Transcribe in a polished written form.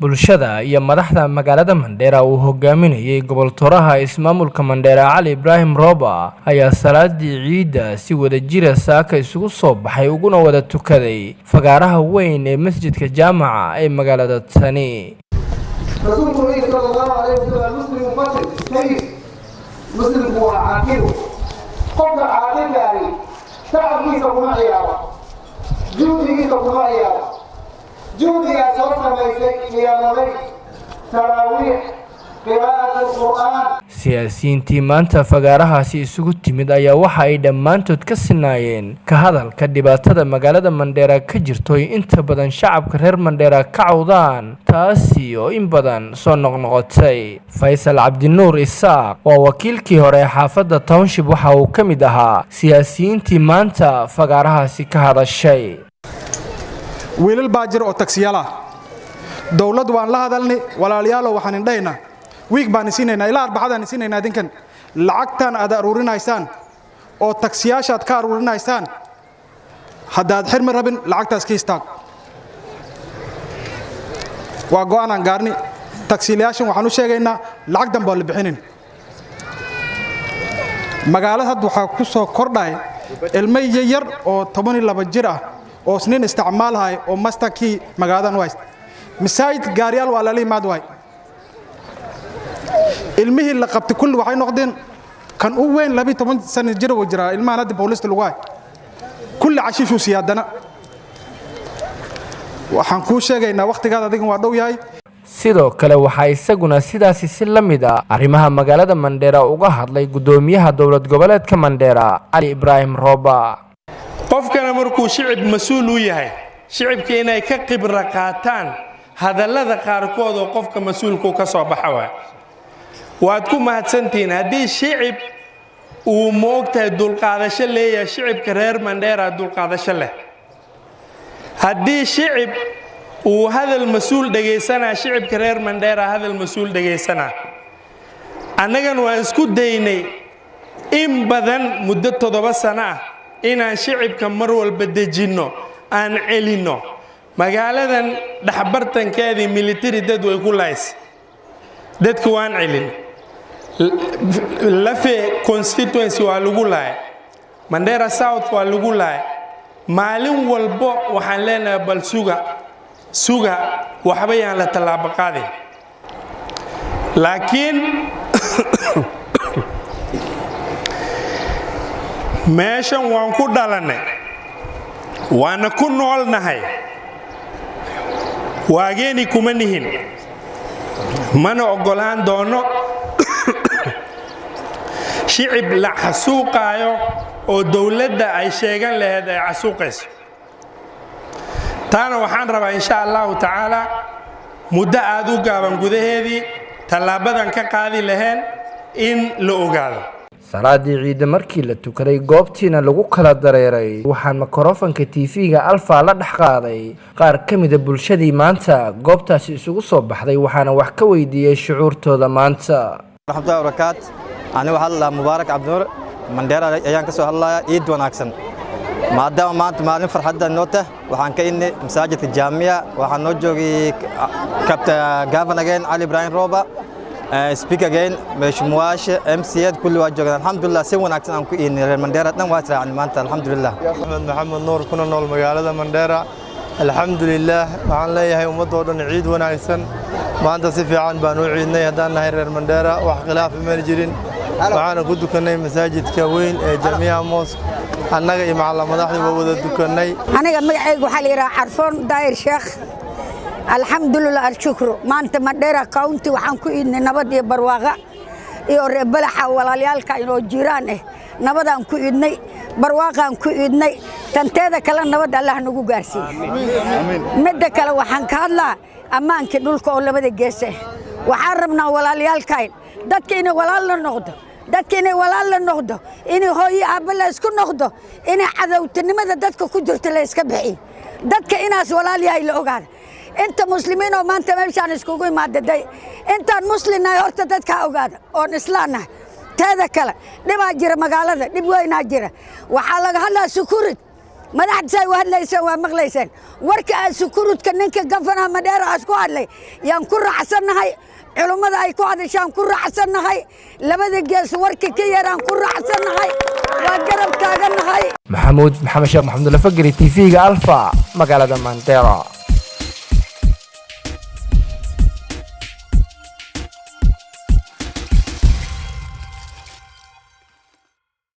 bulshada iyo madaxda magaalada Mandera uu hogaaminayay goboltooraha ismaamulka Mandera Cali Ibrahim Roba ayaa salaadii ciida si wada jira saaka isugu soo baxay uguna wada tukaday fagaaraha weyn ee masjidka jaamaca ee magaalada Tani. رسول صلى الله عليه وسلم مسلم فضل كيف مسلم هو عاقل قبل عاقل يعني تعب كيف كما عياله جودي كيف كما عياله جودي يا صوت ما يسكت يا ملك تراويح قراءة القرآن. siyaasiyiintii maanta fagaarahaasi isugu timid ayaa waxa ay dhammaantood ka sinaayeen ka hadalka dhibaatada magaalada Mandera ka jirto inta badan shacabka reer Mandera ka cawdaan taasi oo in badan soo noqnoqotay. Faisal Cabdinuur Isaaq waa wakiilkii hore xaafadda Township waxa uu ka mid ahaa siyaasiyiintii maanta fagaarahaasi ka hadashay. wiilal baa jir oo taksiyala dawladdu waan la hadalnay walaalayaal waxaan indhaynaa wiig baan siinayna ilaa arbacadaan siinayna idinkan lacagtan aad aruurinaysaan oo taksiyaashaad ka aruurinaysaan haddaad xirmi rabin lacagtaas ka istaag waa go'aan gaarni taksiilayaashan waxaan u sheegaynaa lacag dambe oo la bixinin magaalada hadda waxa ku soo kordhay ilmay yar oo 12 jir ah oo isniin isticmaalahay oo masterkii magaaladan waayst misaayid gaariyaal waa la limaad waay ilmihii la qabtay kulli waxay noqdeen kan u weyn 12 sano jir oo jira ilmahan hadda booliska lagu hay kulli cashiishu siyaadana waxaan ku sheegaynaa waqtigaada adiga waa dhow yahay. sidoo kale waxa isaguna sidaasi si la mid ah arrimaha magaalada Mandera uga hadlay gudoomiyaha dawlad goboleedka Mandera Cali Ibrahim Roba. qofkana markuu shicib mas'uul u yahay shicibka inay ka khibra qaataan hadallada qaarkood oo qofka mas'uulku ka soo baxay waad ku mahadsantiin haddii shicib uu moogtahay dulqaadasho leeyahay shicibka reer Mandera dulqaadasho leh haddii shicib uu hadal mas'uul dhageysana shicibka reer Mandera hadal mas'uul dhageysana annagan waa isku daynay in badan muddo 7 sano ah inaan shicibka mar walba dejino aan celino magaaladan dhaxbartankeedii military dad way ku lays dadku waan celin lafe constituency waa lagu laay Mandera South waa lagu laay maalin walbo waxaan leenahay bal suga waxba yaan la talaabo qaadin laakiin meeshan waan ku dhalanay waana ku noolnahay waageeni kuma nihin mana ogolaan doono shicib la xasuuqaayo oo dawladda ay sheegan lahayd ay xasuuqayso taana waxaan rabaa insha Allah taala muddo aad u gaaban gudaheedii talaabadan ka qaadi laheen in la ogaado. salaadii ciida markii la tukaday goobtiina lagu kala dareeray waxaan mikrofoonka TV-ga Alfa la dhax qaaday qaar kamid ah bulshadii maanta goobtaasi isugu soo baxday waxaana wax ka weydiiyay shucuurtooda maanta. rahmatullahi wa barakaatuh aniga waxa la Mubaarak Cabdinuur Mandera ayaan ka soo hadlayaa ciid wanaagsan maadaama maanta maalin farxad noota waxaan ka inay masaajidka jaamiya waxaan noo joogay kabta Governor Cali Ibrahim Roba speaker again مشمواش MCD كل واجب الحمد لله سوى ناكسن أنكو إن المندرة نواسر عن مانتا الحمد لله. محمد نور كنا نول مجالة مندرة الحمد لله وعن لا يهي ومضور نعيد وناكسن ما أنت سفي عن بنوعي إن يهدان هير المندرة وخلاف المرجرين معنا كده كنا مساجد كوين جميع موسك أنا جاي مع الله مدحني بوجود كنا. أنا جميع وحلي راح عرفون داير شيخ الحمد لله الشكر ما أنت مديرة كاونتي وحنكو إن نبض برواقة يوربلا حواليال كانوا جيرانه نبض أنكو إني برواقة أنكو إني تنتهي كلا نبض الله نجو جالسي مدة كلا وحنك الله أما أنك دول كل بدي جالسه وحرمنا واليال كاين دت كيني ولا النقطة دت كيني ولا النقطة إني هاي قبل اسكن نقطة إني عذو تنمذ دتك كجرت ليسكبحي دتك إناس ولا ليال لوجان أنت مسلمين وما أنت مشان اسكوكي ما تدي أنت المسلم نايرت دتك أوجاد أو نسلانه هذا كلا نبى جرا مقالة نبغى ناجرة وحالك هلا سكورت madaxda say u hadlaysaan waa maqlaysaan warka aad sukurudka ninka gafanaha Mandheera asku hadlay yaan ku raacsanahay culimada ay ku hadashaan ku raacsanahay labada gees warka ka yaraan ku raacsanahay waa garab taaganahay maxamuud maxamed sheekh maxamed lafagari TV-ga Alfa magaalada Mandheera